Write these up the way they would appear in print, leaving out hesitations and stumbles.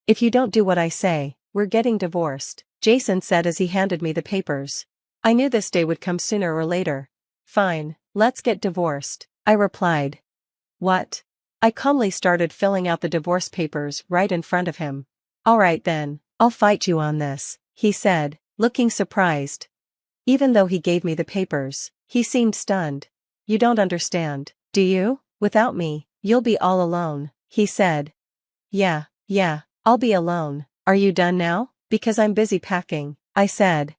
If you don't do what I say, we're getting divorced, Jason said as he handed me the papers. I knew this day would come sooner or later. Fine, let's get divorced, I replied. What? I calmly started filling out the divorce papers right in front of him. All right then, I'll fight you on this, he said, looking surprised. Even though he gave me the papers, he seemed stunned. You don't understand, do you? Without me, you'll be all alone, he said. Yeah, I'll be alone. Are you done now? Because I'm busy packing, I said.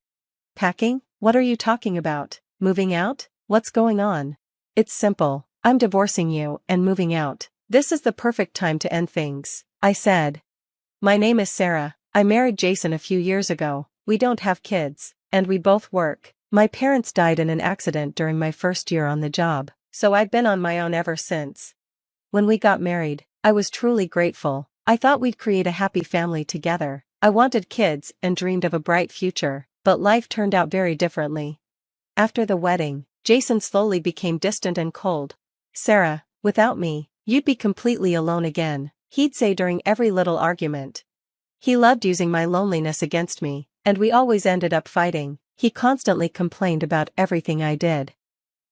Packing? What are you talking about? Moving out? What's going on? It's simple. I'm divorcing you and moving out. This is the perfect time to end things, I said. My name is Sarah. I married Jason a few years ago. We don't have kids, and we both work. My parents died in an accident during my first year on the job, so I've been on my own ever since. When we got married, I was truly grateful. I thought we'd create a happy family together. I wanted kids and dreamed of a bright future, but life turned out very differently. After the wedding, Jason slowly became distant and cold. Sarah, without me, you'd be completely alone again, he'd say during every little argument. He loved using my loneliness against me, and we always ended up fighting. He constantly complained about everything I did.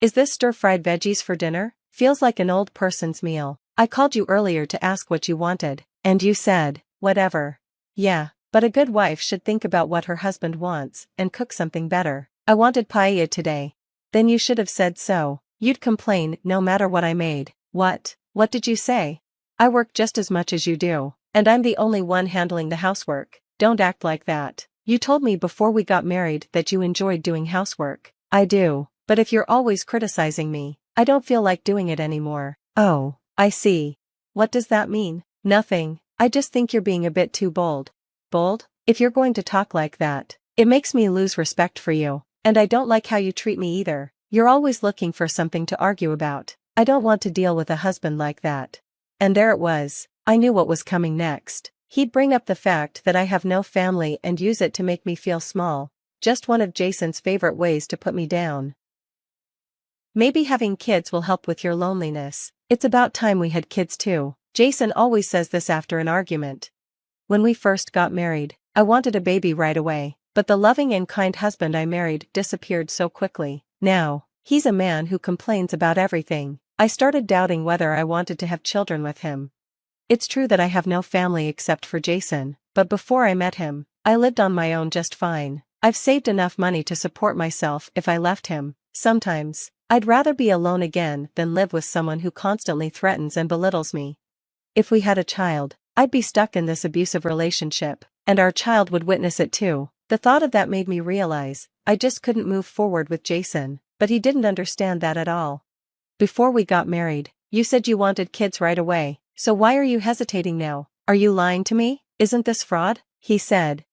Is this stir-fried veggies for dinner? Feels like an old person's meal. I called you earlier to ask what you wanted, and you said, whatever. Yeah, but a good wife should think about what her husband wants and cook something better. I wanted paella today. Then you should have said so. You'd complain no matter what I made. What did you say? I work just as much as you do, and I'm the only one handling the housework. Don't act like that. You told me before we got married that you enjoyed doing housework. I do, but if you're always criticizing me, I don't feel like doing it anymore. Oh, I see. What does that mean? Nothing. I just think you're being a bit too bold. Bold? If you're going to talk like that, it makes me lose respect for you, and I don't like how you treat me either. You're always looking for something to argue about. I don't want to deal with a husband like that. And there it was. I knew what was coming next. He'd bring up the fact that I have no family and use it to make me feel small. Just one of Jason's favorite ways to put me down. Maybe having kids will help with your loneliness. It's about time we had kids too. Jason always says this after an argument. When we first got married, I wanted a baby right away, but the loving and kind husband I married disappeared so quickly. Now, he's a man who complains about everything. I started doubting whether I wanted to have children with him. It's true that I have no family except for Jason, but before I met him, I lived on my own just fine. I've saved enough money to support myself if I left him. Sometimes, I'd rather be alone again than live with someone who constantly threatens and belittles me. If we had a child, I'd be stuck in this abusive relationship, and our child would witness it too. The thought of that made me realize I just couldn't move forward with Jason, but he didn't understand that at all. Before we got married, you said you wanted kids right away, so why are you hesitating now? Are you lying to me? Isn't this fraud? He said.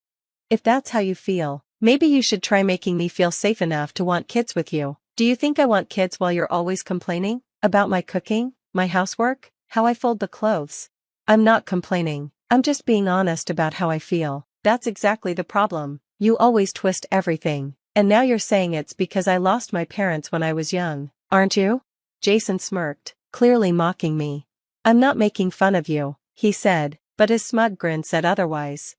If that's how you feel, maybe you should try making me feel safe enough to want kids with you. Do you think I want kids while you're always complaining about my cooking, my housework, how I fold the clothes? I'm not complaining. I'm just being honest about how I feel. That's exactly the problem. You always twist everything, and now you're saying it's because I lost my parents when I was young, aren't you? Jason smirked, clearly mocking me. I'm not making fun of you, he said, but his smug grin said otherwise.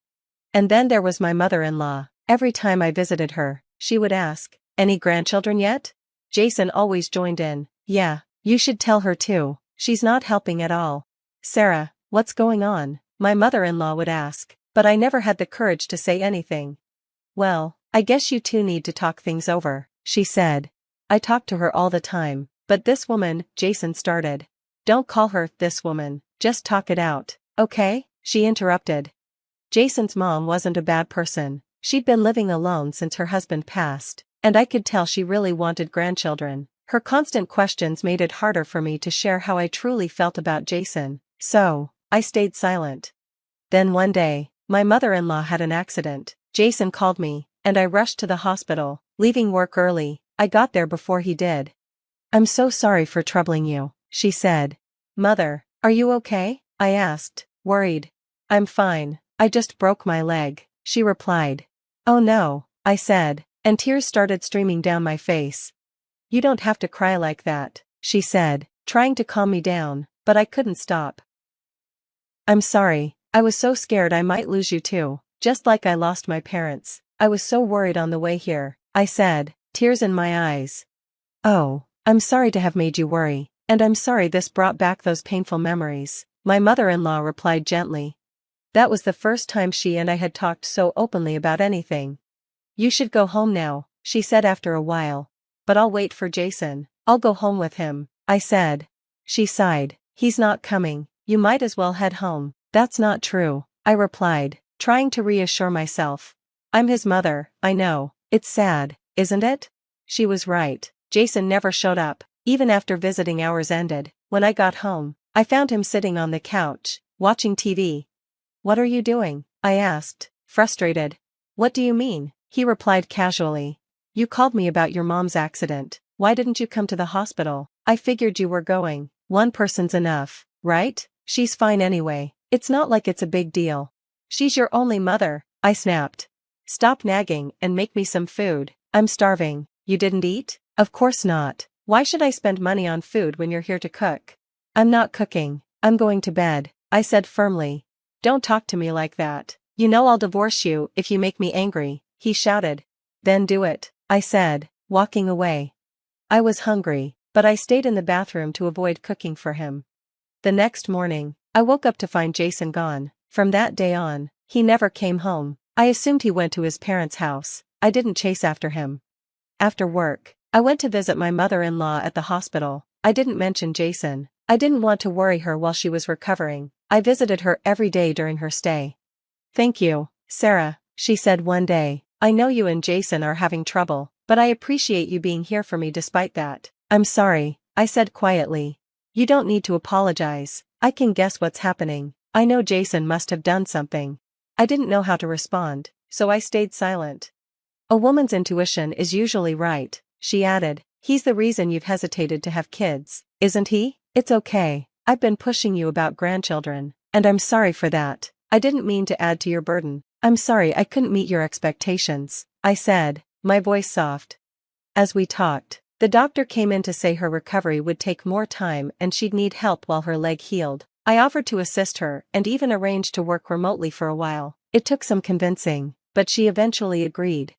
And then there was my mother-in-law. Every time I visited her, she would ask, any grandchildren yet? Jason always joined in, yeah, you should tell her too. She's not helping at all. Sarah, what's going on? My mother-in-law would ask, but I never had the courage to say anything. Well, I guess you two need to talk things over, she said. I talk to her all the time, but this woman, Jason started. Don't call her this woman, just talk it out, okay? She interrupted. Jason's mom wasn't a bad person. She'd been living alone since her husband passed, and I could tell she really wanted grandchildren. Her constant questions made it harder for me to share how I truly felt about Jason, so I stayed silent. Then one day, my mother-in-law had an accident. Jason called me, and I rushed to the hospital, leaving work early. I got there before he did. I'm so sorry for troubling you, she said. Mother, are you okay? I asked, worried. I'm fine, I just broke my leg, she replied. Oh no, I said, and tears started streaming down my face. You don't have to cry like that, she said, trying to calm me down, but I couldn't stop. I'm sorry, I was so scared I might lose you too, just like I lost my parents. I was so worried on the way here, I said, tears in my eyes. Oh, I'm sorry to have made you worry, and I'm sorry this brought back those painful memories, my mother-in-law replied gently. That was the first time she and I had talked so openly about anything. You should go home now, she said after a while. But I'll wait for Jason. I'll go home with him, I said. She sighed. He's not coming. You might as well head home. That's not true, I replied, trying to reassure myself. I'm his mother, I know. It's sad, isn't it? She was right. Jason never showed up, even after visiting hours ended. When I got home, I found him sitting on the couch, watching TV. What are you doing? I asked, frustrated. What do you mean? He replied casually. You called me about your mom's accident. Why didn't you come to the hospital? I figured you were going. One person's enough, right? She's fine anyway. It's not like it's a big deal. She's your only mother, I snapped. Stop nagging and make me some food. I'm starving. You didn't eat? Of course not. Why should I spend money on food when you're here to cook? I'm not cooking. I'm going to bed, I said firmly. Don't talk to me like that. You know I'll divorce you if you make me angry, he shouted. Then do it, I said, walking away. I was hungry, but I stayed in the bathroom to avoid cooking for him. The next morning, I woke up to find Jason gone. From that day on, he never came home. I assumed he went to his parents' house. I didn't chase after him. After work, I went to visit my mother-in-law at the hospital. I didn't mention Jason. I didn't want to worry her while she was recovering. I visited her every day during her stay. Thank you, Sarah, she said one day. I know you and Jason are having trouble, but I appreciate you being here for me despite that. I'm sorry, I said quietly. You don't need to apologize. I can guess what's happening. I know Jason must have done something. I didn't know how to respond, so I stayed silent. A woman's intuition is usually right, she added. He's the reason you've hesitated to have kids, isn't he? It's okay. I've been pushing you about grandchildren, and I'm sorry for that. I didn't mean to add to your burden. I'm sorry I couldn't meet your expectations, I said, my voice soft. As we talked, the doctor came in to say her recovery would take more time and she'd need help while her leg healed. I offered to assist her and even arranged to work remotely for a while. It took some convincing, but she eventually agreed.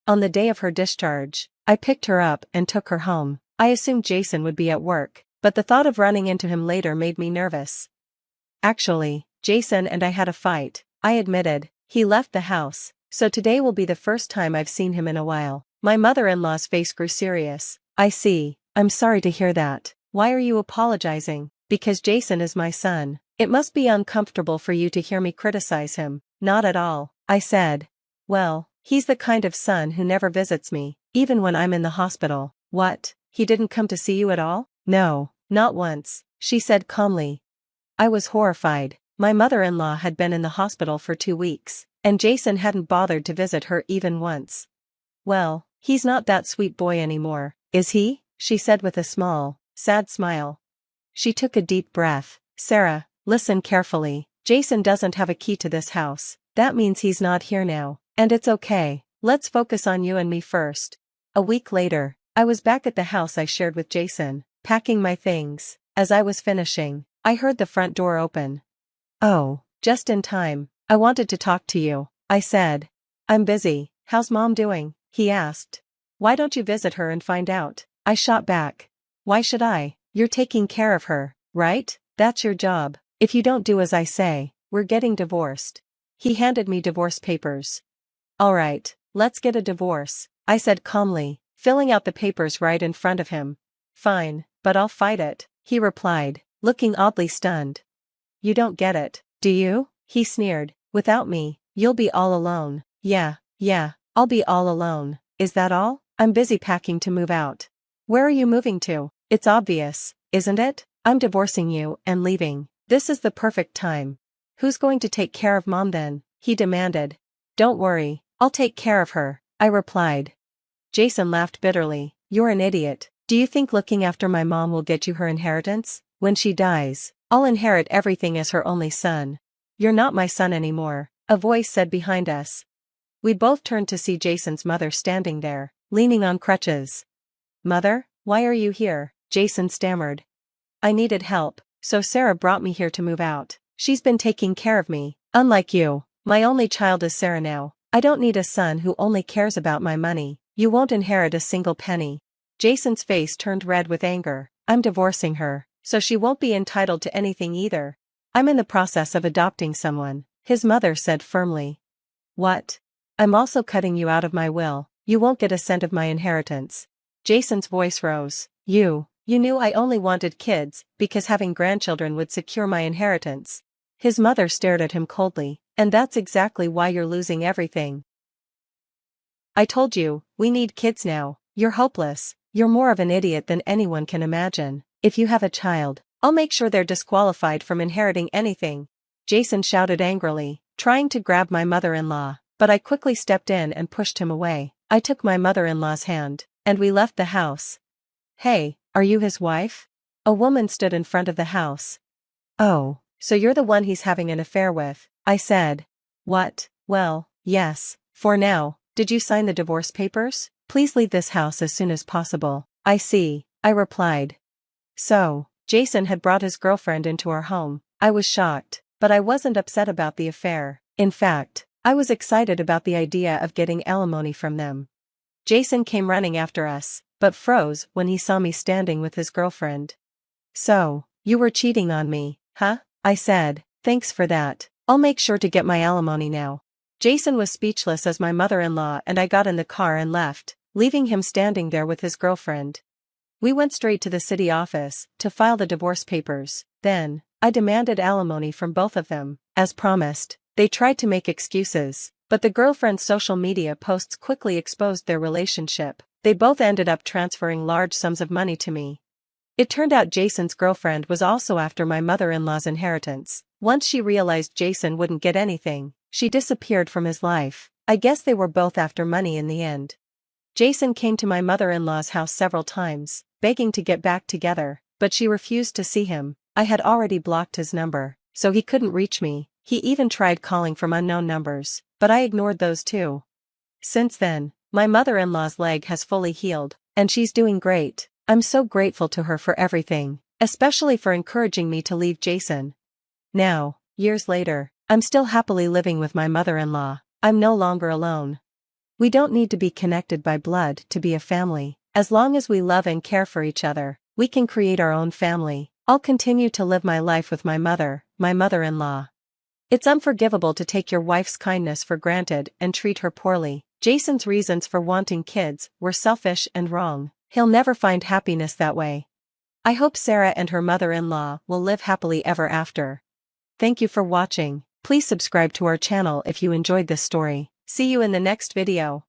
On the day of her discharge, I picked her up and took her home. I assumed Jason would be at work, but the thought of running into him later made me nervous. Actually, Jason and I had a fight, I admitted. He left the house, so today will be the first time I've seen him in a while. My mother-in-law's face grew serious. I see. I'm sorry to hear that. Why are you apologizing? Because Jason is my son. It must be uncomfortable for you to hear me criticize him. Not at all, I said. Well, he's the kind of son who never visits me, even when I'm in the hospital. What? He didn't come to see you at all? No, not once, she said calmly. I was horrified. My mother-in-law had been in the hospital for 2 weeks, and Jason hadn't bothered to visit her even once. Well, he's not that sweet boy anymore, is he? She said with a small, sad smile. She took a deep breath. Sarah, listen carefully. Jason doesn't have a key to this house. That means he's not here now, and it's okay. Let's focus on you and me first. A week later, I was back at the house I shared with Jason, packing my things. As I was finishing, I heard the front door open. Oh, just in time. I wanted to talk to you, I said. I'm busy. How's Mom doing? He asked. Why don't you visit her and find out? I shot back. Why should I? You're taking care of her, right? That's your job. If you don't do as I say, we're getting divorced. He handed me divorce papers. All right, let's get a divorce, I said calmly, filling out the papers right in front of him. Fine, but I'll fight it, he replied, looking oddly stunned. You don't get it, do you? He sneered. Without me, you'll be all alone. Yeah, I'll be all alone. Is that all? I'm busy packing to move out. Where are you moving to? It's obvious, isn't it? I'm divorcing you and leaving. This is the perfect time. Who's going to take care of Mom then? He demanded. Don't worry, I'll take care of her, I replied. Jason laughed bitterly. You're an idiot. Do you think looking after my mom will get you her inheritance? When she dies, I'll inherit everything as her only son. You're not my son anymore, a voice said behind us. We both turned to see Jason's mother standing there, leaning on crutches. Mother, why are you here? Jason stammered. I needed help, so Sarah brought me here to move out. She's been taking care of me, Unlike you, my only child is Sarah now. I don't need a son who only cares about my money. You won't inherit a single penny. Jason's face turned red with anger. I'm divorcing her, so she won't be entitled to anything either. I'm in the process of adopting someone, his mother said firmly. What? I'm also cutting you out of my will. You won't get a cent of my inheritance. Jason's voice rose. You knew I only wanted kids because having grandchildren would secure my inheritance. His mother stared at him coldly, and that's exactly why you're losing everything. I told you, we need kids now. You're hopeless. You're more of an idiot than anyone can imagine. If you have a child, I'll make sure they're disqualified from inheriting anything. Jason shouted angrily, trying to grab my mother-in-law, but I quickly stepped in and pushed him away. I took my mother-in-law's hand, and we left the house. Hey, are you his wife? A woman stood in front of the house. Oh, so you're the one he's having an affair with, I said. What? Well, yes, for now. Did you sign the divorce papers? Please leave this house as soon as possible. I see, I replied. So, Jason had brought his girlfriend into our home. I was shocked, but I wasn't upset about the affair. In fact, I was excited about the idea of getting alimony from them. Jason came running after us, but froze when he saw me standing with his girlfriend. So, you were cheating on me, huh? I said, thanks for that. I'll make sure to get my alimony now. Jason was speechless as my mother-in-law and I got in the car and left, leaving him standing there with his girlfriend. We went straight to the city office to file the divorce papers. Then, I demanded alimony from both of them. As promised, they tried to make excuses, but the girlfriend's social media posts quickly exposed their relationship. They both ended up transferring large sums of money to me. It turned out Jason's girlfriend was also after my mother-in-law's inheritance. Once she realized Jason wouldn't get anything, she disappeared from his life. I guess they were both after money in the end. Jason came to my mother-in-law's house several times, begging to get back together, but she refused to see him. I had already blocked his number, so he couldn't reach me. He even tried calling from unknown numbers, but I ignored those too. Since then, my mother-in-law's leg has fully healed, and she's doing great. I'm so grateful to her for everything, especially for encouraging me to leave Jason. Now, years later, I'm still happily living with my mother-in-law. I'm no longer alone. We don't need to be connected by blood to be a family. As long as we love and care for each other, we can create our own family. I'll continue to live my life with my mother-in-law. It's unforgivable to take your wife's kindness for granted and treat her poorly. Jason's reasons for wanting kids were selfish and wrong. He'll never find happiness that way. I hope Sarah and her mother-in-law will live happily ever after. Thank you for watching. Please subscribe to our channel if you enjoyed this story. See you in the next video.